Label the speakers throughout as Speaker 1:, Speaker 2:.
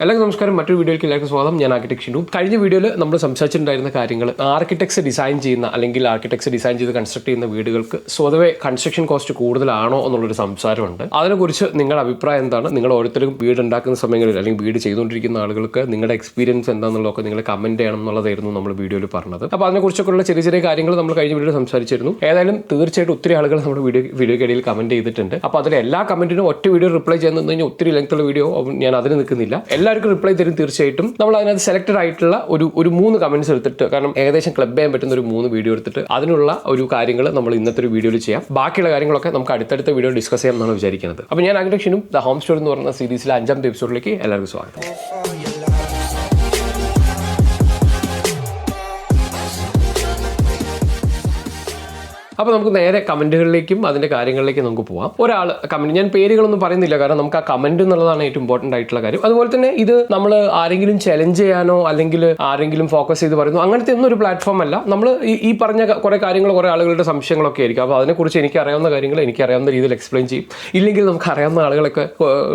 Speaker 1: എല്ലാവർക്കും നമസ്കാരം. മറ്റൊരു വീഡിയോയിലേക്ക് എല്ലാവർക്കും സ്വാഗതം. ഞാൻ ആർക്കിടെക്ട് ഷിനു. കഴിഞ്ഞ വീഡിയോയിൽ നമ്മൾ സംസാരിച്ചിട്ടുണ്ടായിരുന്ന കാര്യങ്ങൾ ആർക്കിടെക്ട്സ് ഡിസൈൻ ചെയ്യുന്ന അല്ലെങ്കിൽ ആർക്കിടെക്ട്സ് ഡിസൈൻ ചെയ്ത് കൺസ്ട്രക്ട് ചെയ്യുന്ന വീടുകൾക്ക് സ്വതവേ കൺസ്ട്രക്ഷൻ കോസ്റ്റ് കൂടുതലാണോ എന്നുള്ളൊരു സംസാരമുണ്ട്. അതിനെക്കുറിച്ച് നിങ്ങളുടെ അഭിപ്രായം എന്താണ്? നിങ്ങൾ ഓരോരുത്തരും വീട് ഉണ്ടാക്കുന്ന സമയങ്ങളിൽ അല്ലെങ്കിൽ വീട് ചെയ്തുകൊണ്ടിരിക്കുന്ന ആളുകൾക്ക് നിങ്ങളുടെ എക്സ്പീരിയൻസ് എന്താണെന്നുള്ളതൊക്കെ നിങ്ങൾ കമന്റ് ചെയ്യണം എന്നുള്ളതായിരുന്നു നമ്മൾ വീഡിയോയിൽ പറഞ്ഞത്. അപ്പോൾ അതിനെക്കുറിച്ചൊക്കെയുള്ള ചെറിയ ചെറിയ കാര്യങ്ങൾ നമ്മൾ കഴിഞ്ഞ വീഡിയോയിൽ സംസാരിച്ചിരുന്നു. ഏതായാലും തീർച്ചയായിട്ടും ഒത്തിരി ആളുകൾ നമ്മുടെ വീഡിയോയ്ക്കിടയിൽ കമന്റ് ചെയ്തിട്ടുണ്ട്. അപ്പോൾ അതിൽ എല്ലാ കമന്റിനും ഒറ്റ വീഡിയോ റിപ്ലൈ ചെയ്യുന്ന കഴിഞ്ഞാൽ ഒത്തിരി ലെങ്ത്തുള്ള വീഡിയോ ഞാൻ അതിന് നിൽക്കുന്നില്ല. എല്ലാവർക്കും റിപ്ലൈ തരും തീർച്ചയായിട്ടും. നമ്മൾ അതിനകത്ത് സെലക്ടഡ് ആയിട്ടുള്ള ഒരു 3 കമന്റ്സ് എടുത്തിട്ട്, കാരണം ഏകദേശം ക്ലബ് ചെയ്യാൻ പറ്റുന്ന ഒരു 3 വീഡിയോ എടുത്തിട്ട് അതിനുള്ള ഒരു കാര്യങ്ങൾ നമ്മൾ ഇന്നത്തെ ഒരു വീഡിയോയിൽ ചെയ്യാം. ബാക്കിയുള്ള കാര്യങ്ങളൊക്കെ നമുക്ക് അടുത്തടുത്ത വീഡിയോ ഡിസ്കസ് ചെയ്യാം എന്നാണ് വിചാരിക്കുന്നത്. അപ്പോൾ ഞാൻ architect Shinu, the home story എന്ന് പറഞ്ഞ സീരീസിലെ 5ാമത്തെ എപ്പിസോഡിലേക്ക് എല്ലാവർക്കും സ്വാഗതം. അപ്പോൾ നമുക്ക് നേരെ കമൻറ്റുകളിലേക്കും അതിൻ്റെ കാര്യങ്ങളിലേക്കും നമുക്ക് പോകാം. ഒരാൾ കമൻറ്റ്, ഞാൻ പേരുകളൊന്നും പറയുന്നില്ല, കാരണം നമുക്ക് ആ കമൻറ്റ് എന്നുള്ളതാണ് ഏറ്റവും ഇമ്പോർട്ടൻ്റ് ആയിട്ടുള്ള കാര്യം. അതുപോലെ തന്നെ ഇത് നമ്മൾ ആരെങ്കിലും ചലഞ്ച് ചെയ്യാനോ അല്ലെങ്കിൽ ആരെങ്കിലും ഫോക്കസ് ചെയ്ത് പറയുന്നു അങ്ങനത്തെ ഒന്നും ഒരു പ്ലാറ്റ്ഫോം അല്ല. നമ്മൾ ഈ പറഞ്ഞ കുറേ കാര്യങ്ങൾ കുറേ ആളുകളുടെ സംശയങ്ങളൊക്കെ ആയിരിക്കും. അപ്പോൾ അതിനെക്കുറിച്ച് എനിക്ക് അറിയാവുന്ന കാര്യങ്ങൾ എനിക്ക് അറിയാവുന്ന രീതിയിൽ എക്സ്പ്ലെയിൻ ചെയ്യും. ഇല്ലെങ്കിൽ നമുക്ക് അറിയാവുന്ന ആളുകളൊക്കെ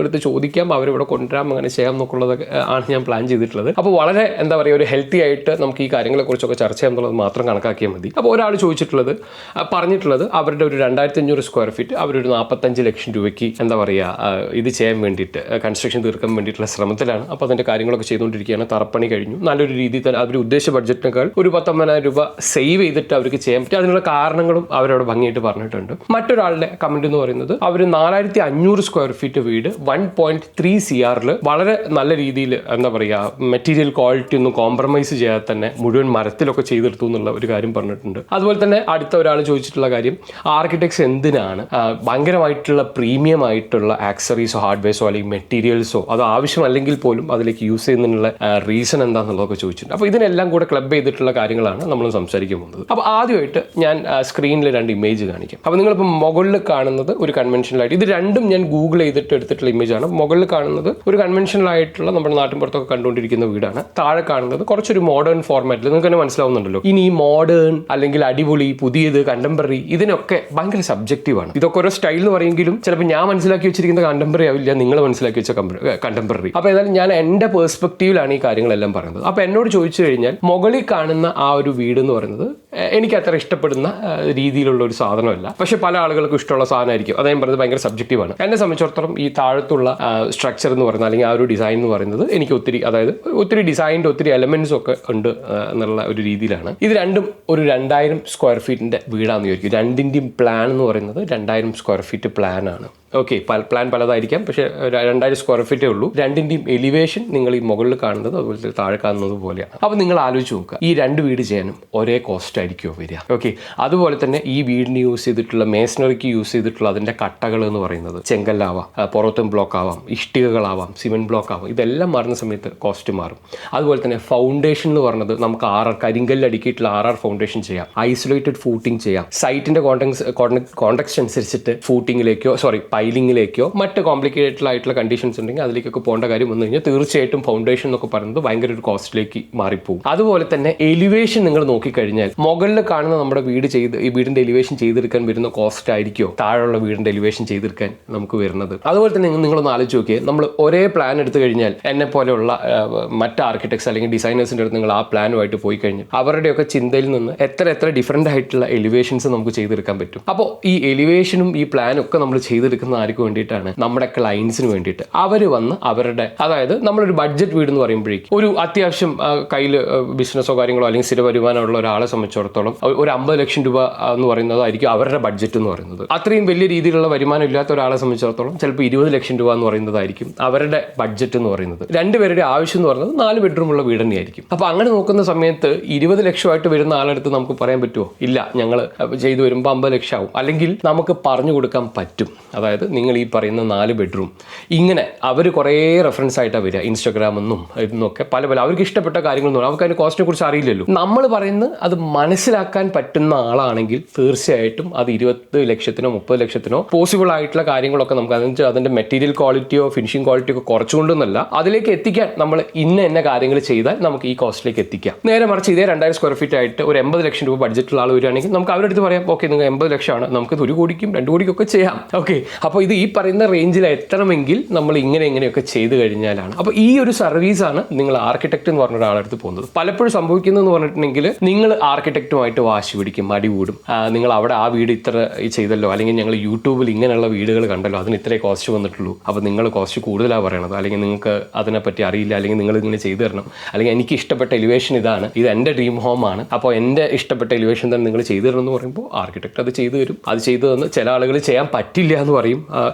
Speaker 1: എടുത്ത് ചോദിക്കാം, അവരിവിടെ കൊണ്ടുവരാം, അങ്ങനെ ചെയ്യാം എന്നൊക്കെയുള്ളത് ആണ് ഞാൻ പ്ലാൻ ചെയ്തിട്ടുള്ളത്. അപ്പോൾ വളരെ എന്താ പറയുക, ഒരു ഹെൽത്തി ആയിട്ട് നമുക്ക് ഈ കാര്യങ്ങളെക്കുറിച്ചൊക്കെ ചർച്ച ചെയ്യാം എന്നുള്ളത് മാത്രം കണക്കാക്കിയാൽ മതി. അപ്പോൾ ഒരാൾ പറഞ്ഞിട്ടുള്ളത് അവരുടെ ഒരു 2500 സ്ക്വയർ ഫീറ്റ് അവരൊരു 45 ലക്ഷം രൂപയ്ക്ക് എന്താ പറയുക ഇത് ചെയ്യാൻ വേണ്ടിയിട്ട്, കൺസ്ട്രക്ഷൻ തീർക്കാൻ വേണ്ടിയിട്ടുള്ള ശ്രമത്തിലാണ്. അപ്പോൾ അതിൻ്റെ കാര്യങ്ങളൊക്കെ ചെയ്തുകൊണ്ടിരിക്കുകയാണ്. തറപ്പണി കഴിഞ്ഞു. നല്ലൊരു രീതിയിൽ തന്നെ അവർ ഉദ്ദേശിച്ച ബഡ്ജറ്റിനേക്കാൾ ഒരു 19,000 രൂപ സേവ് ചെയ്തിട്ട് അവർക്ക് ചെയ്യാൻ പറ്റും. അതിനുള്ള കാരണങ്ങളും അവരവിടെ ഭംഗിയായിട്ട് പറഞ്ഞിട്ടുണ്ട്. മറ്റൊരാളുടെ കമൻറ്റ് എന്ന് പറയുന്നത് അവർ 4500 സ്ക്വയർ ഫീറ്റ് വീട് 1.3 CR വളരെ നല്ല രീതിയിൽ എന്താ പറയുക മെറ്റീരിയൽ ക്വാളിറ്റി ഒന്നും കോംപ്രമൈസ് ചെയ്യാതെ തന്നെ മുഴുവൻ മരത്തിലൊക്കെ ചെയ്തെടുത്തു എന്നുള്ള ഒരു കാര്യം പറഞ്ഞിട്ടുണ്ട്. അതുപോലെ തന്നെ അടുത്ത ഒരാൾ ചോദിച്ചിട്ടുള്ള കാര്യം, ആർക്കിടെക്ട്സ് എന്തിനാണ് ഭയങ്കരമായിട്ടുള്ള പ്രീമിയം ആയിട്ടുള്ള ആക്സറീസോ ഹാർഡ്വെയർസോ അല്ലെങ്കിൽ മെറ്റീരിയൽസോ അത് ആവശ്യമല്ലെങ്കിൽ പോലും അതിലേക്ക് യൂസ് ചെയ്യുന്നതിനുള്ള റീസൺ എന്താണെന്നുള്ളതൊക്കെ ചോദിച്ചിട്ടുണ്ട്. അപ്പോൾ ഇതിനെല്ലാം കൂടെ ക്ലബ് ചെയ്തിട്ടുള്ള കാര്യങ്ങളാണ് നമ്മൾ സംസാരിക്കാൻ പോകുന്നത്. അപ്പോൾ ആദ്യമായിട്ട് ഞാൻ സ്ക്രീനിൽ 2 ഇമേജ് കാണിക്കാം. അപ്പോൾ നിങ്ങളിപ്പോൾ മുകളിൽ കാണുന്നത് ഒരു കൺവെൻഷനലായിട്ട്, ഇത് രണ്ടും ഞാൻ ഗൂഗിൾ ചെയ്തിട്ട് എടുത്തിട്ടുള്ള ഇമേജാണ്. മുകളിൽ കാണുന്നത് ഒരു കൺവെൻഷനൽ ആയിട്ടുള്ള നമ്മുടെ നാട്ടിൻപുറത്തൊക്കെ കണ്ടുകൊണ്ടിരിക്കുന്ന വീടാണ്. താഴെ കാണുന്നത് കുറച്ചൊരു മോഡേൺ ഫോർമാറ്റിൽ, നിങ്ങൾക്ക് തന്നെ മനസ്സിലാവുന്നുണ്ടല്ലോ. ഇനി ഈ മോഡേൺ അല്ലെങ്കിൽ അടിപൊളി, പുതിയത്, കണ്ടംപററി, ഇതിനൊക്കെ ഭയങ്കര സബ്ജക്റ്റീവാണ്. ഇതൊക്കെ ഓരോ സ്റ്റൈൽ എന്ന് പറയുമെങ്കിലും ചിലപ്പോൾ ഞാൻ മനസ്സിലാക്കി വെച്ചിരിക്കുന്ന കണ്ടംപററി ആവില്ല നിങ്ങൾ മനസ്സിലാക്കി വെച്ച കണ്ടംപററി. അപ്പോൾ ഏതായാലും ഞാൻ എൻ്റെ പേഴ്സ്പെക്റ്റീവിലാണ് ഈ കാര്യങ്ങളെല്ലാം പറയുന്നത്. അപ്പോൾ എന്നോട് ചോദിച്ചു കഴിഞ്ഞാൽ മുകളിൽ കാണുന്ന ആ ഒരു വീട് എന്ന് പറയുന്നത് എനിക്ക് അത്ര ഇഷ്ടപ്പെടുന്ന രീതിയിലുള്ള ഒരു സാധനമല്ല. പക്ഷേ പല ആളുകൾക്കും ഇഷ്ടമുള്ള സാധനമായിരിക്കും. അത് ഞാൻ പറയുന്നത് ഭയങ്കര സബ്ജക്റ്റീവാണ്. എന്നെ സംബന്ധിച്ചിടത്തോളം ഈ താഴത്തുള്ള സ്ട്രക്ചർ എന്ന് പറയുന്നത് അല്ലെങ്കിൽ ആ ഒരു ഡിസൈൻ എന്ന് പറയുന്നത് എനിക്ക് ഒത്തിരി ഡിസൈനിൻ്റെ ഒത്തിരി എലമെന്റ്സ് ഒക്കെ ഉണ്ട് എന്നുള്ള ഒരു രീതിയിലാണ്. ഇത് രണ്ടും ഒരു 2000 സ്ക്വയർ ഫീറ്റിൻ്റെ വീടാണെന്ന് ചോദിക്കും. രണ്ടിൻ്റെയും പ്ലാൻ എന്ന് പറയുന്നത് 2000 സ്ക്വയർ ഫീറ്റ് പ്ലാനാണ്. ഓക്കെ, പ്ലാൻ പലതായിരിക്കാം, പക്ഷേ 2000 സ്ക്വയർ ഫീറ്റേ ഉള്ളൂ. രണ്ടിൻ്റെയും എലിവേഷൻ നിങ്ങൾ ഈ മുകളിൽ കാണുന്നത് അതുപോലെ താഴെ കാണുന്നത് പോലെയാണ്. അപ്പോൾ നിങ്ങൾ ആലോചിച്ച് നോക്കുക, ഈ 2 വീട് ചെയ്യാനും ഒരേ കോസ്റ്റ് ആയിരിക്കുമോ വരിക? ഓക്കെ, അതുപോലെ തന്നെ ഈ വീടിന് യൂസ് ചെയ്തിട്ടുള്ള മേസണറിക്ക് യൂസ് ചെയ്തിട്ടുള്ള അതിൻ്റെ കട്ടകൾ എന്ന് പറയുന്നത് ചെങ്കല്ലാവാം, പുറത്തും ബ്ലോക്ക് ആവാം, ഇഷ്ടികകളാവാം, സിമെൻറ്റ് ബ്ലോക്ക് ആവാം, ഇതെല്ലാം മാറുന്ന സമയത്ത് കോസ്റ്റ് മാറും. അതുപോലെ തന്നെ ഫൗണ്ടേഷൻ എന്ന് പറയുന്നത് നമുക്ക് കരിങ്കല്ല് അടുക്കിയിട്ടുള്ള ഫൗണ്ടേഷൻ ചെയ്യാം, ഐസൊലേറ്റഡ് ഫൂട്ടിംഗ് ചെയ്യാം, സൈറ്റിൻ്റെ കോണ്ടെക്സ്റ്റ് അനുസരിച്ചിട്ട് പൈലിങ്ങിലേക്കോ മറ്റ് കോംപ്ലിക്കേറ്റഡ് ആയിട്ടുള്ള കണ്ടീഷൻസ് ഉണ്ടെങ്കിൽ അതിലേക്കൊക്കെ പോകേണ്ട കാര്യം വന്നു കഴിഞ്ഞാൽ തീർച്ചയായിട്ടും ഫൗണ്ടേഷൻ എന്നൊക്കെ പറയുന്നത് ഭയങ്കര ഒരു കോസ്റ്റിലേക്ക് മാറിപ്പോകും. അതുപോലെ തന്നെ എലിവേഷൻ നിങ്ങൾ നോക്കിക്കഴിഞ്ഞാൽ മുകളിൽ കാണുന്ന നമ്മുടെ ഈ വീടിന്റെ എലിവേഷൻ ചെയ്തെടുക്കാൻ വരുന്ന കോസ്റ്റ് ആയിരിക്കുമോ താഴെയുള്ള വീടിന്റെ എലിവേഷൻ ചെയ്തെടുക്കാൻ നമുക്ക് വരുന്നത്? അതുപോലെ തന്നെ നിങ്ങളൊന്ന് ആലോചിച്ച് നോക്കിയേ, നമ്മൾ ഒരേ പ്ലാൻ എടുത്തു കഴിഞ്ഞാൽ എന്നെ പോലെയുള്ള മറ്റ് ആർക്കിടെക്ട്സ് അല്ലെങ്കിൽ ഡിസൈനേഴ്സിൻ്റെ അടുത്ത് നിങ്ങൾ ആ പ്ലാനുമായിട്ട് പോയി കഴിഞ്ഞാൽ അവരുടെയൊക്കെ ചിന്തയിൽ നിന്ന് എത്ര ഡിഫറൻ്റ് ആയിട്ടുള്ള എലിവേഷൻസ് നമുക്ക് ചെയ്തെടുക്കാൻ പറ്റും. അപ്പോൾ ഈ എലിവേഷനും ഈ പ്ലാനും ഒക്കെ നമ്മൾ ചെയ്തെടുക്കുന്ന ആർക്ക് വേണ്ടിയിട്ടാണ്? നമ്മുടെ ക്ലയൻസിന് വേണ്ടിയിട്ട്. അവർ വന്ന് അവരുടെ, അതായത് നമ്മളൊരു ബഡ്ജറ്റ് വീട് എന്ന് പറയുമ്പോഴേക്കും ഒരു അത്യാവശ്യം കയ്യിൽ ബിസിനസ്സോ കാര്യങ്ങളോ അല്ലെങ്കിൽ സ്ഥിര വരുമാനമുള്ള ഒരാളെ സംബന്ധിച്ചിടത്തോളം ഒരു 50 ലക്ഷം രൂപ എന്ന് പറയുന്നതായിരിക്കും അവരുടെ ബഡ്ജറ്റ് എന്ന് പറയുന്നത്. അത്രയും വലിയ രീതിയിലുള്ള വരുമാനം ഇല്ലാത്ത ഒരാളെ സംബന്ധിച്ചിടത്തോളം ചിലപ്പോൾ 20 ലക്ഷം രൂപ എന്ന് പറയുന്നതായിരിക്കും അവരുടെ ബഡ്ജറ്റ് എന്ന് പറയുന്നത്. 2 പേരുടെ ആവശ്യം എന്ന് പറയുന്നത് 4 ബെഡ്റൂമുള്ള വീട് തന്നെയായിരിക്കും. അപ്പോൾ അങ്ങനെ നോക്കുന്ന സമയത്ത് 20 ലക്ഷമായിട്ട് വരുന്ന ആളെടുത്ത് നമുക്ക് പറയാൻ പറ്റുമോ? ഇല്ല, ഞങ്ങൾ ചെയ്തു വരുമ്പോൾ 50 ലക്ഷം ആവും. അല്ലെങ്കിൽ നമുക്ക് പറഞ്ഞു കൊടുക്കാൻ പറ്റും. അതായത് നിങ്ങൾ ഈ പറയുന്ന 4 ബെഡ്റൂം ഇങ്ങനെ അവർ കുറേ റെഫറൻസ് ആയിട്ടാണ് വരിക, ഇൻസ്റ്റാഗ്രാമെന്നും ഇതെന്നൊക്കെ പല അവർക്ക് ഇഷ്ടപ്പെട്ട കാര്യങ്ങളൊന്നും അവർക്ക് അതിൻ്റെ കോസ്റ്റിനെ കുറിച്ച് അറിയില്ലല്ലോ. നമ്മൾ പറയുന്നത് അത് മനസ്സിലാക്കാൻ പറ്റുന്ന ആളാണെങ്കിൽ തീർച്ചയായിട്ടും അത് 20 ലക്ഷത്തിനോ 30 ലക്ഷത്തിനോ പോസിബിൾ ആയിട്ടുള്ള കാര്യങ്ങളൊക്കെ നമുക്ക് അതിൻ്റെ മെറ്റീരിയൽ ക്വാളിറ്റിയോ ഫിനിഷിംഗ് ക്വാളിറ്റിയോ ഒക്കെ കുറച്ചുകൊണ്ടൊന്നല്ല, അതിലേക്ക് എത്തിക്കാൻ നമ്മൾ ഇന്ന കാര്യങ്ങൾ ചെയ്താൽ നമുക്ക് ഈ കോസ്റ്റിലേക്ക് എത്തിക്കാം. നേരെ മറിച്ച് ഇതേ 2000 സ്ക്വയർ ഫീറ്റ് ആയിട്ട് ഒരു 80 ലക്ഷം രൂപ ബഡ്ജറ്റുള്ള ആൾ വരികയാണെങ്കിൽ നമുക്ക് അവരുടെ അടുത്ത് പറയാം, ഓക്കെ നിങ്ങൾ 80 ലക്ഷമാണ്, നമുക്ക് 1 കോടിക്കും 2 കോടിക്കും ഒക്കെ ചെയ്യാം. ഓക്കെ, അപ്പോൾ ഇത് ഈ പറയുന്ന റേഞ്ചിൽ എത്തണമെങ്കിൽ നമ്മൾ ഇങ്ങനെയൊക്കെ ചെയ്തു കഴിഞ്ഞാലാണ്. അപ്പോൾ ഈ ഒരു സർവീസാണ് നിങ്ങൾ ആർക്കിടെക്ട് എന്ന് പറഞ്ഞ ഒരാളടുത്ത് പോകുന്നത്. പലപ്പോഴും സംഭവിക്കുന്നതെന്ന് പറഞ്ഞിട്ടുണ്ടെങ്കിൽ നിങ്ങൾ ആർക്കിടെക്റ്റുമായിട്ട് വാശി പിടിക്കും, അടികൂടും. നിങ്ങൾ അവിടെ ആ വീട് ഇത്ര ചെയ്തല്ലോ, അല്ലെങ്കിൽ ഞങ്ങൾ യൂട്യൂബിൽ ഇങ്ങനെയുള്ള വീടുകൾ കണ്ടല്ലോ, അതിന് ഇത്രേ കോസ്റ്റ് വന്നിട്ടുള്ളൂ, അപ്പോൾ നിങ്ങൾ കോസ്റ്റ് കൂടുതലാണ് പറയണത്, അല്ലെങ്കിൽ നിങ്ങൾക്ക് അതിനെപ്പറ്റി അറിയില്ല, അല്ലെങ്കിൽ നിങ്ങൾ ഇങ്ങനെ ചെയ്തു തരണം, അല്ലെങ്കിൽ എനിക്ക് ഇഷ്ടപ്പെട്ട എലിവേഷൻ ഇതാണ്, ഇത് എൻ്റെ ഡ്രീം ഹോമാണ്, അപ്പോൾ എൻ്റെ ഇഷ്ടപ്പെട്ട എലിവേഷൻ തന്നെ നിങ്ങൾ ചെയ്തു തരണം എന്ന് പറയുമ്പോൾ ആർക്കിടെക്ട് അത് ചെയ്തു തരും. അത് ചെയ്തു തന്ന് ചില ആളുകൾ ചെയ്യാൻ പറ്റില്ല എന്ന് പറയും.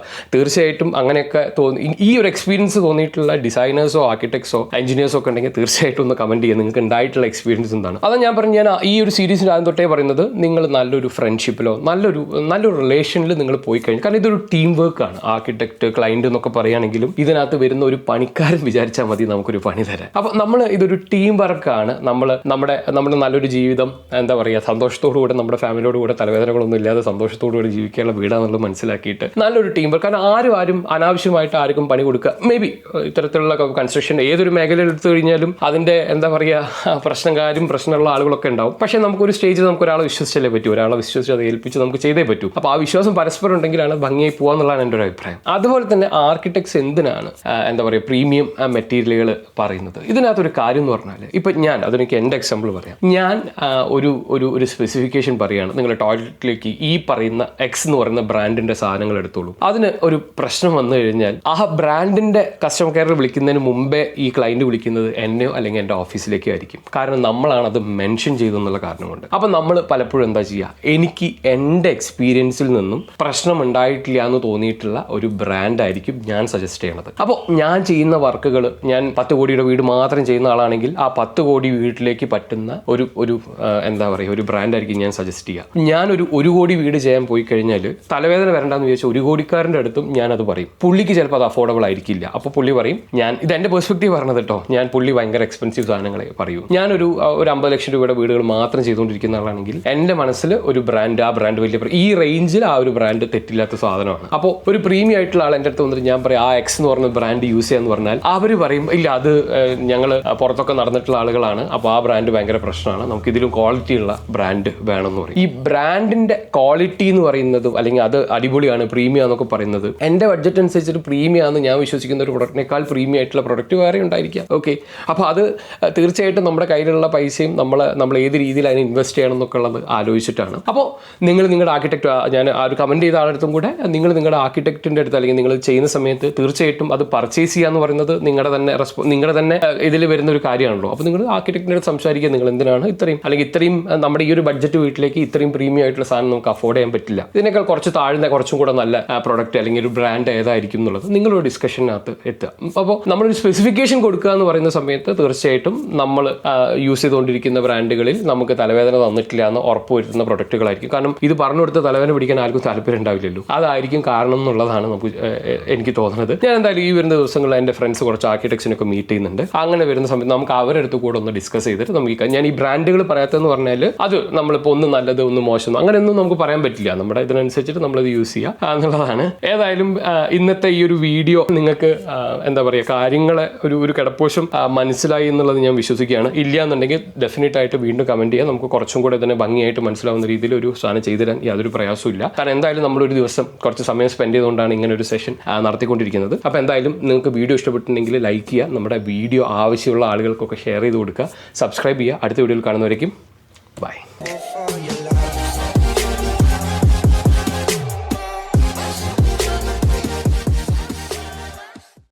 Speaker 1: തീർച്ചയായിട്ടും അങ്ങനെയൊക്കെ ഈ ഒരു എക്സ്പീരിയൻസ് തോന്നിയിട്ടുള്ള ഡിസൈനേഴ്സോ ആർക്കിടെക്ട്സോ എഞ്ചിനീയേഴ്സോ ഒക്കെ ഉണ്ടെങ്കിൽ തീർച്ചയായിട്ടും ഒന്ന് കമൻറ്റ് ചെയ്യുക, നിങ്ങൾക്ക് ഉണ്ടായിട്ടുള്ള എക്സ്പീരിയൻസ് എന്താണ്. അതാ ഞാൻ പറഞ്ഞു, ഞാൻ ഈ ഒരു സീരീസിൽ ആദ്യം തൊട്ടേ പറയുന്നത്, നിങ്ങൾ നല്ലൊരു ഫ്രണ്ട്ഷിപ്പിലോ നല്ലൊരു റിലേഷനിൽ നിങ്ങൾ പോയി കഴിഞ്ഞാൽ, കാരണം ഇതൊരു ടീം വർക്കാണ്. ആർക്കിടെക്ട് ക്ലയൻറ്റ് എന്നൊക്കെ പറയുകയാണെങ്കിലും ഇതിനകത്ത് വരുന്ന ഒരു പണിക്കാരൻ വിചാരിച്ചാൽ മതി നമുക്കൊരു പണി തരാൻ. അപ്പോൾ ഇതൊരു ടീം വർക്കാണ്. നമ്മുടെ നല്ലൊരു ജീവിതം എന്താ പറയുക, സന്തോഷത്തോടുകൂടെ നമ്മുടെ ഫാമിലിയോടുകൂടെ തലവേദനകളൊന്നും ഇല്ലാതെ സന്തോഷത്തോടുകൂടി ജീവിക്കാനുള്ള വീടാണെന്നുള്ളത് മനസ്സിലാക്കിയിട്ട് നല്ലൊരു ടീം വർക്ക്. കാരണം ആരും അനാവശ്യമായിട്ട് ആർക്കും പണി കൊടുക്കുക. മേ ബി ഇത്തരത്തിലുള്ള കൺസ്ട്രക്ഷൻ ഏതൊരു മേഖലയിൽ എടുത്തു കഴിഞ്ഞാലും അതിൻ്റെ എന്താ പറയുക പ്രശ്നമുള്ള ആളുകളൊക്കെ ഉണ്ടാവും. പക്ഷേ നമുക്കൊരു സ്റ്റേജിൽ നമുക്ക് ഒരാളെ വിശ്വസിച്ചല്ലേ പറ്റൂ, ഒരാളെ വിശ്വസിച്ച് അത് ഏൽപ്പിച്ച് നമുക്ക് ചെയ്തേ പറ്റൂ. അപ്പോൾ ആ വിശ്വാസം പരസ്പരം ഉണ്ടെങ്കിലാണ് ഭംഗിയായി പോകാന്നുള്ളതാണ് എൻ്റെ ഒരു അഭിപ്രായം. അതുപോലെ തന്നെ ആർക്കിടെക്ട്സ് എന്തിനാണ് എന്താ പറയുക പ്രീമിയം മെറ്റീരിയലുകൾ പറയുന്നത്? ഇതിനകത്തൊരു കാര്യം എന്ന് പറഞ്ഞാൽ, ഇപ്പം അതെനിക്ക് എൻ്റെ എക്സാമ്പിൾ പറയാം. ഞാൻ ഒരു സ്പെസിഫിക്കേഷൻ പറയുകയാണ്, നിങ്ങൾ ടോയ്ലറ്റിലേക്ക് ഈ പറയുന്ന എക്സ് എന്ന് പറയുന്ന ബ്രാൻഡിൻ്റെ സാധനങ്ങൾ എടുത്തോളൂ. അതിന് ഒരു പ്രശ്നം വന്നു കഴിഞ്ഞാൽ ആ ബ്രാൻഡിൻ്റെ കസ്റ്റമർ കെയർ വിളിക്കുന്നതിന് മുമ്പേ ഈ ക്ലയൻറ്റ് വിളിക്കുന്നത് എന്നെയോ അല്ലെങ്കിൽ എൻ്റെ ഓഫീസിലേക്കോ ആയിരിക്കും. കാരണം നമ്മളാണ് അത് മെൻഷൻ ചെയ്തെന്നുള്ള കാരണം കൊണ്ട്. അപ്പം നമ്മൾ പലപ്പോഴും എന്താ ചെയ്യുക, എനിക്ക് എൻ്റെ എക്സ്പീരിയൻസിൽ നിന്നും പ്രശ്നം ഉണ്ടായിട്ടില്ല എന്ന് തോന്നിയിട്ടുള്ള ഒരു ബ്രാൻഡായിരിക്കും ഞാൻ സജസ്റ്റ് ചെയ്യണത്. അപ്പോൾ ഞാൻ ചെയ്യുന്ന വർക്കുകൾ, ഞാൻ 10 കോടിയുടെ വീട് മാത്രം ചെയ്യുന്ന ആളാണെങ്കിൽ ആ 10 കോടി വീട്ടിലേക്ക് പറ്റുന്ന ഒരു എന്താ പറയുക ഒരു ബ്രാൻഡായിരിക്കും ഞാൻ സജസ്റ്റ് ചെയ്യുക. ഞാനൊരു 1 കോടി വീട് ചെയ്യാൻ പോയി കഴിഞ്ഞാൽ തലവേദന വരണ്ടെന്ന് വിചാരിച്ചാൽ 1 കോടിക്കാരൻ്റെ അടുത്തും ഞാനത് പറയും. പുള്ളിക്ക് ചിലപ്പോൾ അത് അഫോർഡബിൾ ആയിരിക്കില്ല. അപ്പോൾ പുള്ളി പറയും, ഇത് എൻ്റെ പെർസ്പെക്റ്റീവ് പറഞ്ഞത് കേട്ടോ, പുള്ളി ഭയങ്കര എക്സ്പെൻസീവ് സാധനങ്ങളെ പറയൂ. ഞാനൊരു 50 ലക്ഷം രൂപയുടെ വീടുകൾ മാത്രം ചെയ്തുകൊണ്ടിരിക്കുന്ന ആളാണെങ്കിൽ എൻ്റെ മനസ്സിൽ ഒരു ബ്രാൻഡ്, ആ ബ്രാൻഡ് വലിയ ഈ റേഞ്ചിൽ ആ ഒരു ബ്രാൻഡ് തെറ്റില്ലാത്ത സാധനമാണ്. അപ്പോൾ ഒരു പ്രീമിയം ആയിട്ടുള്ള ആൾ എൻ്റെ അടുത്ത് വന്നിട്ട് ഞാൻ പറയും ആ എക്സ് എന്ന് പറഞ്ഞ ബ്രാൻഡ് യൂസ് ചെയ്യാന്ന് പറഞ്ഞാൽ അവർ പറയും ഇല്ല, അത് ഞങ്ങൾ പുറത്തൊക്കെ നടന്നിട്ടുള്ള ആളുകളാണ്, അപ്പോൾ ആ ബ്രാൻഡ് ഭയങ്കര പ്രശ്നമാണ്, നമുക്ക് ഇതിലും ക്വാളിറ്റി ഉള്ള ബ്രാൻഡ് വേണമെന്ന് പറയും. ഈ ബ്രാൻഡിന്റെ ക്വാളിറ്റി എന്ന് പറയുന്നതും അല്ലെങ്കിൽ അത് അടിപൊളിയാണ് പ്രീമിയം എന്നൊക്കെ പറയുന്നത് എൻ്റെ ബഡ്ജറ്റ് അനുസരിച്ചിട്ട് പ്രീമിയം ആണെന്ന് ഞാൻ വിശ്വസിക്കുന്ന ഒരു പ്രൊഡക്റ്റിനേക്കാൾ പ്രീമിയം ആയിട്ടുള്ള പ്രൊഡക്റ്റ് വേറെ ഉണ്ടായിരിക്കാം. ഓക്കെ, അപ്പോൾ അത് തീർച്ചയായിട്ടും നമ്മുടെ കയ്യിലുള്ള പൈസയും നമ്മൾ ഏത് രീതിയിൽ അതിന് ഇൻവെസ്റ്റ് ചെയ്യണം എന്നൊക്കെ ഉള്ളത് ആലോചിച്ചിട്ടാണ്. അപ്പോൾ നിങ്ങളുടെ ആർക്കിടെക്ട്, ഞാൻ ആ ഒരു കമൻറ്റ് ചെയ്ത ആളടുത്തും കൂടെ നിങ്ങളുടെ ആർക്കിടെക്റ്റിൻ്റെ അടുത്ത് അല്ലെങ്കിൽ നിങ്ങൾ ചെയ്യുന്ന സമയത്ത് തീർച്ചയായിട്ടും അത് പർച്ചേസ് ചെയ്യുക എന്ന് പറയുന്നത് നിങ്ങളുടെ തന്നെ ഇതിൽ വരുന്ന ഒരു കാര്യമാണല്ലോ. അപ്പോൾ നിങ്ങൾ ആർക്കിടെക്റ്റിൻ്റെ അടുത്ത് സംസാരിക്കുക, നിങ്ങൾ എന്തിനാണ് ഇത്രയും നമ്മുടെ ഈ ഒരു ബഡ്ജറ്റ് വീട്ടിലേക്ക് ഇത്രയും പ്രീമിയം ആയിട്ടുള്ള സാധനം നമുക്ക് അഫോർഡ് ചെയ്യാൻ പറ്റില്ല, ഇതിനേക്കാൾ കുറച്ച് താഴ്ന്ന കുറച്ചും കൂടെ നല്ല പ്രൊഡക്റ്റ് അല്ലെങ്കിൽ ഒരു ബ്രാൻഡ് ഏതായിരിക്കും എന്നുള്ളത് നിങ്ങളൊരു ഡിസ്കഷനകത്ത് എത്തുക. അപ്പോൾ നമ്മളൊരു സ്പെസിഫിക്കേഷൻ കൊടുക്കുക എന്ന് പറയുന്ന സമയത്ത് തീർച്ചയായിട്ടും നമ്മൾ യൂസ് ചെയ്തുകൊണ്ടിരിക്കുന്ന ബ്രാൻഡുകളിൽ നമുക്ക് തലവേദന തന്നിട്ടില്ല എന്ന് ഉറപ്പുവരുത്തുന്ന പ്രൊഡക്റ്റുകളായിരിക്കും. കാരണം ഇത് പറഞ്ഞു കൊടുത്ത് തലവേദന പിടിക്കാൻ ആർക്കും താല്പര്യം ഉണ്ടാവില്ലല്ലോ, അതായിരിക്കും കാരണം എന്നുള്ളതാണ് എനിക്ക് തോന്നുന്നത്. ഞാൻ എന്തായാലും ഈ വരുന്ന ദിവസങ്ങളിൽ എൻ്റെ ഫ്രണ്ട്സ് കുറച്ച് ആർക്കിടെക്ട്സിനൊക്കെ മീറ്റ് ചെയ്യുന്നുണ്ട്. അങ്ങനെ വരുന്ന സമയത്ത് നമുക്ക് അവരെടുത്ത് കൂടെ ഒന്ന് ഡിസ്കസ് ചെയ്തിട്ട് നമുക്ക് ഞാൻ ഈ ബ്രാൻഡുകൾ പറയാത്തതെന്ന് പറഞ്ഞാൽ അത് നമ്മളിപ്പോൾ ഒന്ന് നല്ലത് ഒന്ന് മോശം അങ്ങനെയൊന്നും നമുക്ക് പറയാൻ പറ്റില്ല. നമ്മുടെ ഇതിനനുസരിച്ചിട്ട് നമ്മളത് യൂസ് ചെയ്യുക എന്നുള്ളതാണ്. ഏതായാലും ഇന്നത്തെ ഈ ഒരു വീഡിയോ നിങ്ങൾക്ക് എന്താ പറയുക കാര്യങ്ങളെ ഒരു കിടപ്പോശം മനസ്സിലായി എന്നുള്ളത് ഞാൻ വിശ്വസിക്കുകയാണ്. ഇല്ല എന്നുണ്ടെങ്കിൽ ഡെഫിനറ്റ് ആയിട്ട് വീണ്ടും കമൻറ്റ് ചെയ്യാം. നമുക്ക് കുറച്ചും കൂടെ ഇതിനെ ഭംഗിയായിട്ട് മനസ്സിലാവുന്ന രീതിയിൽ ഒരു സാധനം ചെയ്തു തരാൻ യാതൊരു പ്രയാസവും ഇല്ല. കാരണം എന്തായാലും നമ്മളൊരു ദിവസം കുറച്ച് സമയം സ്പെൻഡ് ചെയ്തുകൊണ്ടാണ് ഇങ്ങനെ ഒരു സെഷൻ നടത്തിക്കൊണ്ടിരിക്കുന്നത്. അപ്പോൾ എന്തായാലും നിങ്ങൾക്ക് വീഡിയോ ഇഷ്ടപ്പെട്ടിട്ടുണ്ടെങ്കിൽ ലൈക്ക് ചെയ്യുക, നമ്മുടെ വീഡിയോ ആവശ്യമുള്ള ആളുകൾക്കൊക്കെ ഷെയർ ചെയ്ത് കൊടുക്കുക, സബ്സ്ക്രൈബ് ചെയ്യുക. അടുത്ത വീഡിയോയിൽ കാണുന്നവരേക്കും ബൈ.